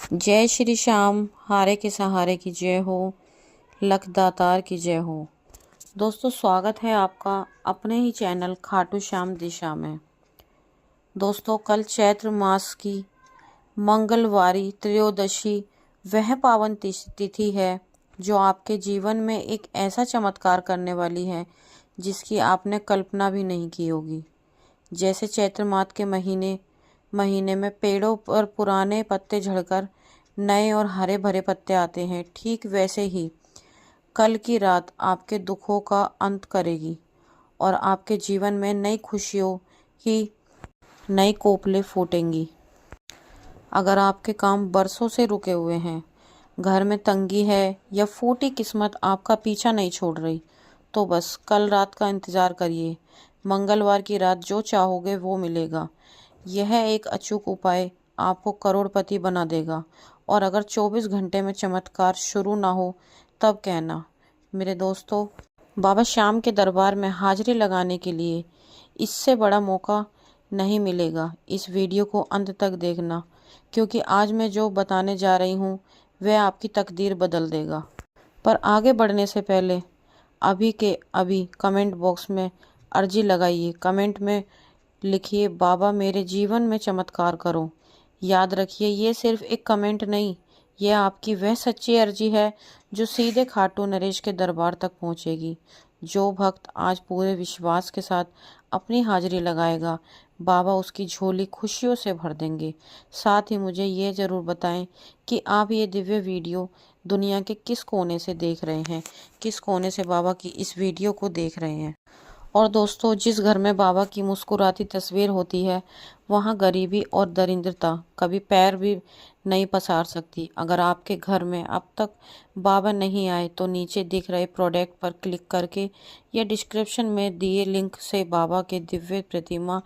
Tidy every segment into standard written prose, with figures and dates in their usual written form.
जय श्री श्याम, हारे के सहारे की जय हो, लख दातार की जय हो। दोस्तों, स्वागत है आपका अपने ही चैनल खाटू श्याम दिशा में। दोस्तों, कल चैत्र मास की मंगलवारी त्रयोदशी वह पावन तिथि है जो आपके जीवन में एक ऐसा चमत्कार करने वाली है जिसकी आपने कल्पना भी नहीं की होगी। जैसे चैत्र मास के महीने में पेड़ों पर पुराने पत्ते झड़कर नए और हरे भरे पत्ते आते हैं, ठीक वैसे ही कल की रात आपके दुखों का अंत करेगी और आपके जीवन में नई खुशियों की नई कोपलें फूटेंगी। अगर आपके काम बरसों से रुके हुए हैं, घर में तंगी है या फूटी किस्मत आपका पीछा नहीं छोड़ रही, तो बस कल रात का इंतज़ार करिए। मंगलवार की रात जो चाहोगे वो मिलेगा। यह एक अचूक उपाय आपको करोड़पति बना देगा। और अगर 24 घंटे में चमत्कार शुरू ना हो तब कहना। मेरे दोस्तों, बाबा श्याम के दरबार में हाजिरी लगाने के लिए इससे बड़ा मौका नहीं मिलेगा। इस वीडियो को अंत तक देखना, क्योंकि आज मैं जो बताने जा रही हूँ वह आपकी तकदीर बदल देगा। पर आगे बढ़ने से पहले अभी के अभी कमेंट बॉक्स में अर्जी लगाइए। कमेंट में लिखिए, बाबा मेरे जीवन में चमत्कार करो। याद रखिए, ये सिर्फ एक कमेंट नहीं, यह आपकी वह सच्ची अर्जी है जो सीधे खाटू नरेश के दरबार तक पहुंचेगी। जो भक्त आज पूरे विश्वास के साथ अपनी हाजिरी लगाएगा, बाबा उसकी झोली खुशियों से भर देंगे। साथ ही मुझे ये ज़रूर बताएं कि आप ये दिव्य वीडियो दुनिया के किस कोने से देख रहे हैं, किस कोने से बाबा की इस वीडियो को देख रहे हैं। और दोस्तों, जिस घर में बाबा की मुस्कुराती तस्वीर होती है, वहाँ गरीबी और दरिद्रता कभी पैर भी नहीं पसार सकती। अगर आपके घर में अब तक बाबा नहीं आए तो नीचे दिख रहे प्रोडक्ट पर क्लिक करके या डिस्क्रिप्शन में दिए लिंक से बाबा के दिव्य प्रतिमा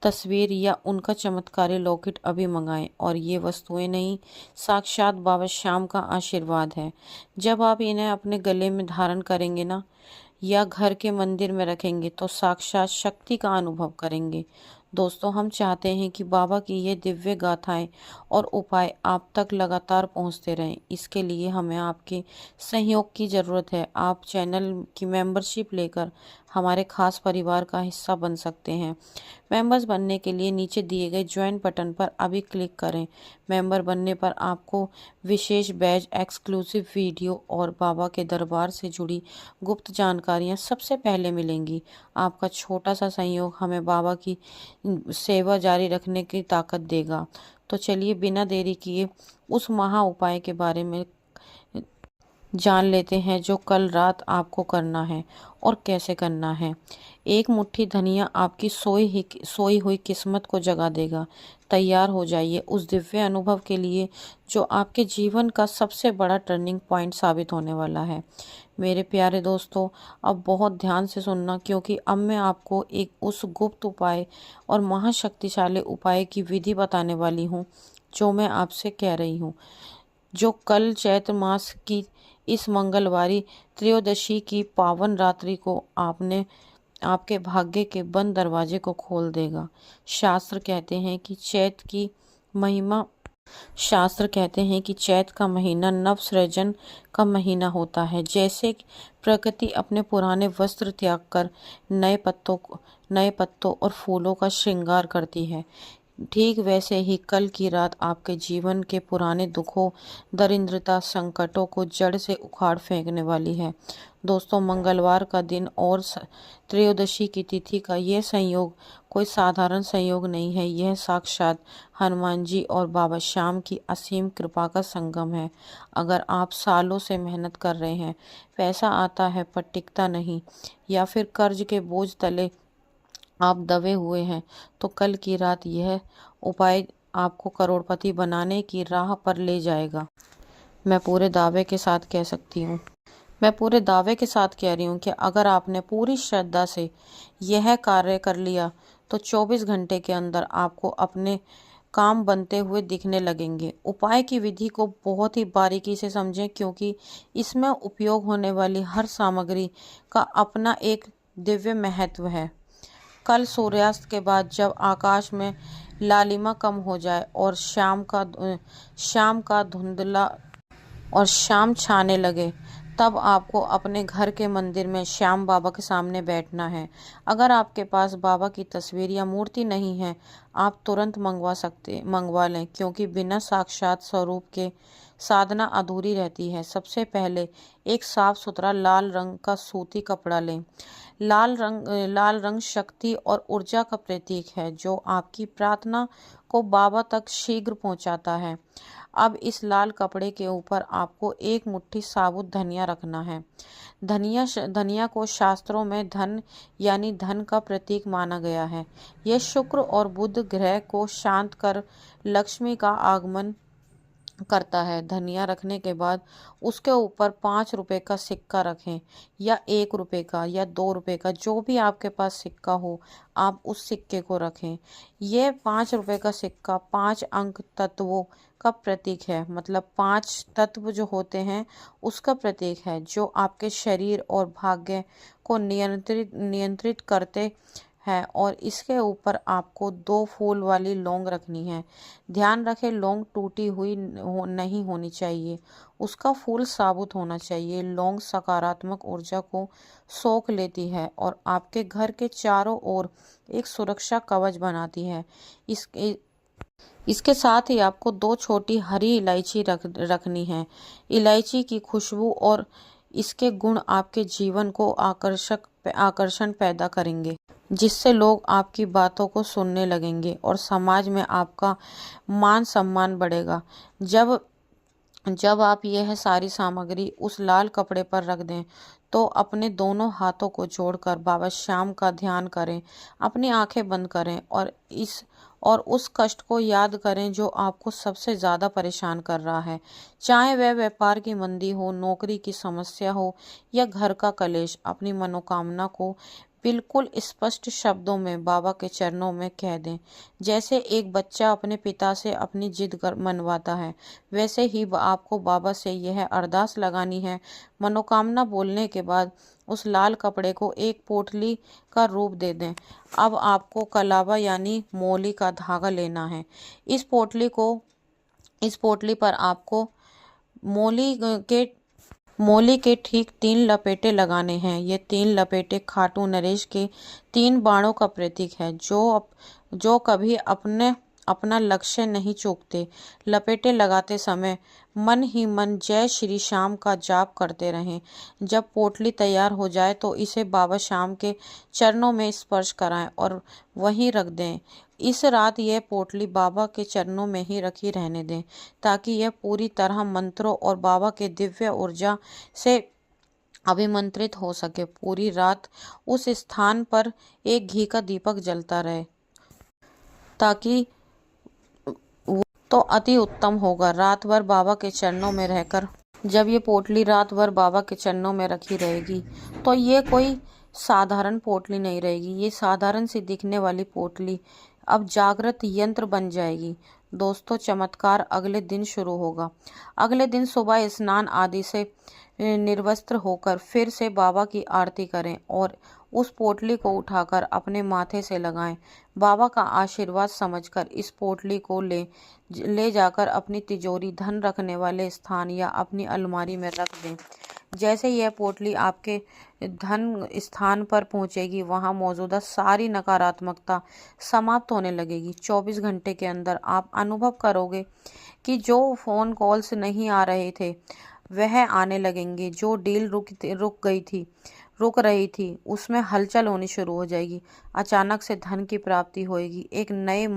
तस्वीर या उनका चमत्कारी लॉकेट अभी मंगाएं। और ये वस्तुएं नहीं, साक्षात बाबा श्याम का आशीर्वाद है। जब आप इन्हें अपने गले में धारण करेंगे ना, या घर के मंदिर में रखेंगे, तो साक्षात शक्ति का अनुभव करेंगे। दोस्तों, हम चाहते हैं कि बाबा की ये दिव्य गाथाएं और उपाय आप तक लगातार पहुंचते रहें। इसके लिए हमें आपके सहयोग की ज़रूरत है। आप चैनल की मेंबरशिप लेकर हमारे खास परिवार का हिस्सा बन सकते हैं। मेंबर्स बनने के लिए नीचे दिए गए ज्वाइन बटन पर अभी क्लिक करें। मेंबर बनने पर आपको विशेष बैज, एक्सक्लूसिव वीडियो और बाबा के दरबार से जुड़ी गुप्त जानकारियां सबसे पहले मिलेंगी। आपका छोटा सा सहयोग हमें बाबा की सेवा जारी रखने की ताकत देगा। तो चलिए, बिना देरी किए उस महा उपाय के बारे में जान लेते हैं जो कल रात आपको करना है और कैसे करना है। एक मुट्ठी धनिया आपकी सोई हुई किस्मत को जगा देगा। तैयार हो जाइए उस दिव्य अनुभव के लिए जो आपके जीवन का सबसे बड़ा टर्निंग पॉइंट साबित होने वाला है। मेरे प्यारे दोस्तों, अब बहुत ध्यान से सुनना, क्योंकि अब मैं आपको एक उस गुप्त उपाय और महाशक्तिशाली उपाय की विधि बताने वाली हूँ जो मैं आपसे कह रही हूँ, जो कल चैत्र मास की इस मंगलवारी त्रयोदशी की पावन रात्रि को आपके भाग्य के बंद दरवाजे को खोल देगा। शास्त्र कहते हैं कि चैत का महीना नव सृजन का महीना होता है। जैसे प्रकृति अपने पुराने वस्त्र त्याग कर नए पत्तों और फूलों का श्रृंगार करती है, ठीक वैसे ही कल की रात आपके जीवन के पुराने दुखों, दरिद्रता, संकटों को जड़ से उखाड़ फेंकने वाली है। दोस्तों, मंगलवार का दिन और त्रयोदशी की तिथि का यह संयोग कोई साधारण संयोग नहीं है। यह साक्षात हनुमान जी और बाबा श्याम की असीम कृपा का संगम है। अगर आप सालों से मेहनत कर रहे हैं, पैसा आता है पर टिकता नहीं, या फिर कर्ज के बोझ तले आप दबे हुए हैं, तो कल की रात यह उपाय आपको करोड़पति बनाने की राह पर ले जाएगा। मैं पूरे दावे के साथ कह रही हूँ कि अगर आपने पूरी श्रद्धा से यह कार्य कर लिया तो 24 घंटे के अंदर आपको अपने काम बनते हुए दिखने लगेंगे। उपाय की विधि को बहुत ही बारीकी से समझें, क्योंकि इसमें उपयोग होने वाली हर सामग्री का अपना एक दिव्य महत्व है। कल सूर्यास्त के बाद जब आकाश में लालिमा कम हो जाए और शाम का धुंधला और शाम छाने लगे, तब आपको अपने घर के मंदिर में श्याम बाबा के सामने बैठना है। अगर आपके पास बाबा की तस्वीर या मूर्ति नहीं है, आप तुरंत मंगवा लें, क्योंकि बिना साक्षात स्वरूप के साधना अधूरी रहती है। सबसे पहले एक साफ सुथरा लाल रंग का सूती कपड़ा लें। लाल रंग शक्ति और ऊर्जा का प्रतीक है, जो आपकी प्रार्थना को बाबा तक शीघ्र पहुंचाता है। अब इस लाल कपड़े के ऊपर आपको एक मुट्ठी साबुत धनिया रखना है। धनिया को शास्त्रों में धन यानी धन का प्रतीक माना गया है। यह शुक्र और बुध ग्रह को शांत कर लक्ष्मी का आगमन करता है। धनिया रखने के बाद उसके ऊपर 5 रुपए का सिक्का रखें, या 1 रुपए का या 2 रुपए का, जो भी आपके पास सिक्का हो आप उस सिक्के को रखें। ये 5 रुपए का सिक्का 5 अंक तत्वों का प्रतीक है, मतलब 5 तत्व जो होते हैं उसका प्रतीक है, जो आपके शरीर और भाग्य को नियंत्रित करते है। और इसके ऊपर आपको 2 फूल वाली लौंग रखनी है। ध्यान रखें, लौंग टूटी हुई नहीं होनी चाहिए, उसका फूल साबुत होना चाहिए। लौंग सकारात्मक ऊर्जा को सोख लेती है और आपके घर के चारों ओर एक सुरक्षा कवच बनाती है। इसके साथ ही आपको 2 छोटी हरी इलायची रखनी है। इलायची की खुशबू और इसके गुण आपके जीवन को आकर्षण पैदा करेंगे, जिससे लोग आपकी बातों को सुनने लगेंगे और समाज में आपका मान सम्मान बढ़ेगा। जब आप यह सारी सामग्री उस लाल कपड़े पर रख दें, तो अपने दोनों हाथों को जोड़कर बाबा श्याम का ध्यान करें। अपनी आंखें बंद करें और उस कष्ट को याद करें जो आपको सबसे ज़्यादा परेशान कर रहा है। चाहे वह व्यापार की मंदी हो, नौकरी की समस्या हो या घर का कलेश। अपनी मनोकामना को बिल्कुल स्पष्ट शब्दों में बाबा के चरणों में कह दें। जैसे एक बच्चा अपने पिता से अपनी जिद मनवाता है, वैसे ही आपको बाबा से यह अरदास लगानी है। मनोकामना बोलने के बाद उस लाल कपड़े को एक पोटली का रूप दे दें। अब आपको कलावा यानी मोली का धागा लेना है। इस पोटली पर आपको मोली के ठीक 3 लपेटे लगाने हैं। ये 3 लपेटे खाटू नरेश के 3 बाणों का प्रतीक है, जो कभी अपना लक्ष्य नहीं चूकते। लपेटे लगाते समय मन ही मन जय श्री श्याम का जाप करते रहें। जब पोटली तैयार हो जाए तो इसे बाबा श्याम के चरणों में स्पर्श कराएं और वहीं रख दें। इस रात यह पोटली बाबा के चरणों में ही रखी रहने दें, ताकि यह पूरी तरह मंत्रों और बाबा के दिव्य ऊर्जा से अभिमंत्रित हो सके। पूरी रात उस स्थान पर एक घी का दीपक जलता रहे, ताकि तो अति उत्तम होगा। रात भर बाबा के चरणों में रहकर जब ये पोटली रात भर बाबा के चरणों में रखी रहेगी, तो ये कोई साधारण पोटली नहीं रहेगी। ये साधारण सी दिखने वाली पोटली अब जागृत यंत्र बन जाएगी। दोस्तों, चमत्कार अगले दिन शुरू होगा। अगले दिन सुबह स्नान आदि से निर्वस्त्र होकर फिर से बाबा की आरती करें और उस पोटली को उठाकर अपने माथे से लगाएं। बाबा का आशीर्वाद समझकर इस पोटली को ले जाकर अपनी तिजोरी, धन रखने वाले स्थान या अपनी अलमारी में रख दें। जैसे यह पोटली आपके धन स्थान पर पहुंचेगी, वहां मौजूदा सारी नकारात्मकता समाप्त होने लगेगी। 24 घंटे के अंदर आप अनुभव करोगे कि जो फोन कॉल्स नहीं आ रहे थे वह आने लगेंगे। जो डील रुक रही थी उसमें हलचल होनी शुरू हो जाएगी। अचानक से धन की प्राप्ति होगी। एक नए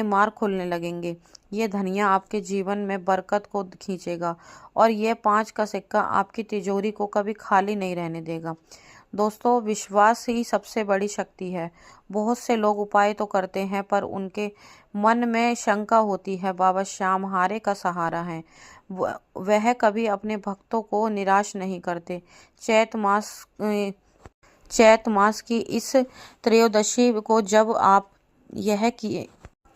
मार्ग खुलने लगेंगे। ये धनिया आपके जीवन में बरकत को खींचेगा और यह 5 का सिक्का आपकी तिजोरी को कभी खाली नहीं रहने देगा। दोस्तों, विश्वास ही सबसे बड़ी शक्ति है। बहुत से लोग उपाय तो करते हैं, पर उनके मन में शंका होती है। बाबा श्याम हारे का सहारा है। वह कभी अपने भक्तों को निराश नहीं करते। चैत मास की इस त्रयोदशी को जब आप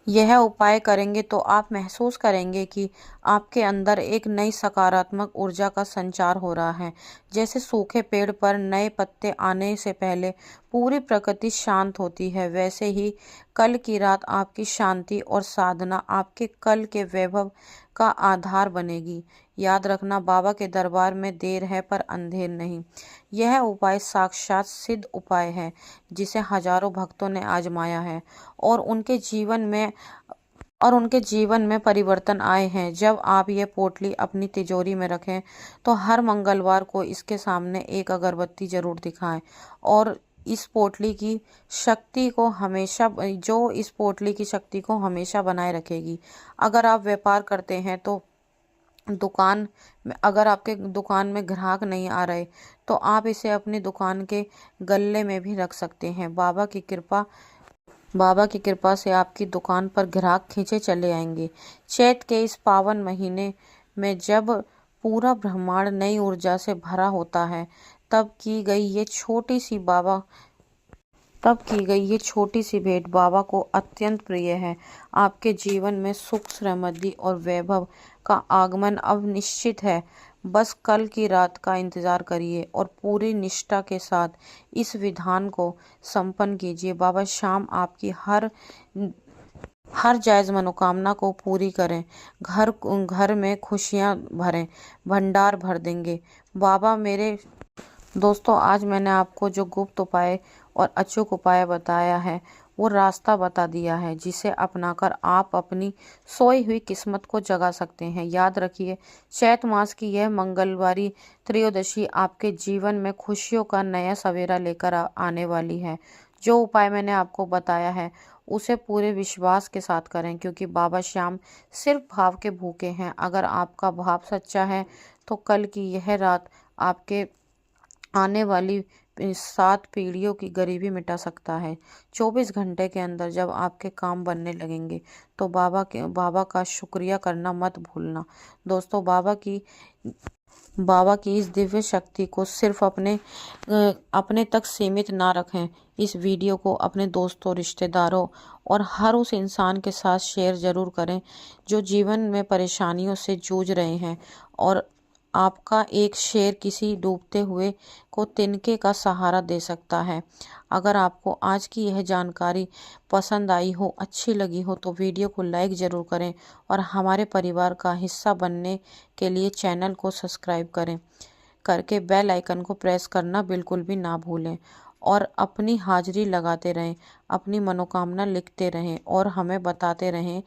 यह उपाय करेंगे, तो आप महसूस करेंगे कि आपके अंदर एक नई सकारात्मक ऊर्जा का संचार हो रहा है। जैसे सूखे पेड़ पर नए पत्ते आने से पहले पूरी प्रकृति शांत होती है, वैसे ही कल की रात आपकी शांति और साधना आपके कल के वैभव का आधार बनेगी। याद रखना, बाबा के दरबार में देर है पर अंधेर नहीं। यह उपाय साक्षात सिद्ध उपाय है जिसे हजारों भक्तों ने आजमाया है और उनके जीवन में परिवर्तन आए हैं। जब आप ये पोटली अपनी तिजोरी में रखें तो हर मंगलवार को इसके सामने एक अगरबत्ती जरूर दिखाएं और इस पोटली की शक्ति को हमेशा बनाए रखेगी। अगर आप व्यापार करते हैं तो अगर आपके दुकान में ग्राहक नहीं आ रहे तो आप इसे अपनी दुकान के गल्ले में भी रख सकते हैं। बाबा की कृपा से आपकी दुकान पर ग्राहक खींचे चले आएंगे। चैत के इस पावन महीने में जब पूरा ब्रह्मांड नई ऊर्जा से भरा होता है, तब की गई ये छोटी सी भेंट बाबा को अत्यंत प्रिय है। आपके जीवन में सुख, समृद्धि और वैभव का आगमन अब निश्चित है। बस कल की रात का इंतजार करिए और पूरी निष्ठा के साथ इस विधान को संपन्न कीजिए। बाबा श्याम आपकी हर जायज मनोकामना को पूरी करें, घर में खुशियां भरें, भंडार भर देंगे बाबा मेरे। दोस्तों, आज मैंने आपको जो गुप्त उपाय और अचूक उपाय बताया है वो रास्ता बता दिया है जिसे अपनाकर आप अपनी सोई हुई किस्मत को जगा सकते हैं। याद रखिए, चैत मास की यह मंगलवारी त्रयोदशी आपके जीवन में खुशियों का नया सवेरा लेकर आने वाली है। जो उपाय मैंने आपको बताया है उसे पूरे विश्वास के साथ करें, क्योंकि बाबा श्याम सिर्फ भाव के भूखे हैं। अगर आपका भाव सच्चा है तो कल की यह रात आपके आने वाली 7 पीढ़ियों की गरीबी मिटा सकता है। 24 घंटे के अंदर जब आपके काम बनने लगेंगे तो बाबा का शुक्रिया करना मत भूलना। दोस्तों, बाबा की इस दिव्य शक्ति को सिर्फ अपने तक सीमित ना रखें। इस वीडियो को अपने दोस्तों, रिश्तेदारों और हर उस इंसान के साथ शेयर जरूर करें जो जीवन में परेशानियों से जूझ रहे हैं। और आपका एक शेयर किसी डूबते हुए को तिनके का सहारा दे सकता है। अगर आपको आज की यह जानकारी पसंद आई हो, अच्छी लगी हो तो वीडियो को लाइक ज़रूर करें और हमारे परिवार का हिस्सा बनने के लिए चैनल को सब्सक्राइब करके बेल आइकन को प्रेस करना बिल्कुल भी ना भूलें। और अपनी हाजिरी लगाते रहें, अपनी मनोकामना लिखते रहें और हमें बताते रहें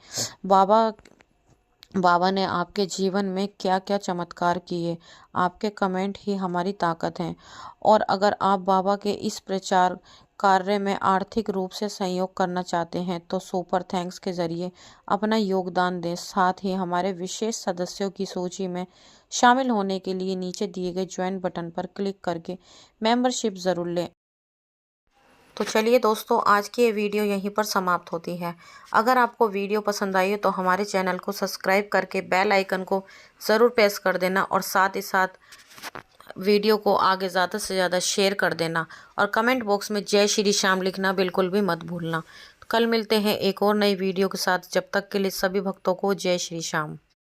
बाबा ने आपके जीवन में क्या क्या चमत्कार किए। आपके कमेंट ही हमारी ताकत हैं। और अगर आप बाबा के इस प्रचार कार्य में आर्थिक रूप से सहयोग करना चाहते हैं तो सुपर थैंक्स के जरिए अपना योगदान दें। साथ ही हमारे विशेष सदस्यों की सूची में शामिल होने के लिए नीचे दिए गए ज्वाइन बटन पर क्लिक करके मेंबरशिप ज़रूर लें। तो चलिए दोस्तों, आज की ये वीडियो यहीं पर समाप्त होती है। अगर आपको वीडियो पसंद आई हो तो हमारे चैनल को सब्सक्राइब करके बेल आइकन को ज़रूर प्रेस कर देना और साथ ही साथ वीडियो को आगे ज़्यादा से ज़्यादा शेयर कर देना और कमेंट बॉक्स में जय श्री श्याम लिखना बिल्कुल भी मत भूलना। कल मिलते हैं एक और नई वीडियो के साथ। जब तक के लिए सभी भक्तों को जय श्री श्याम।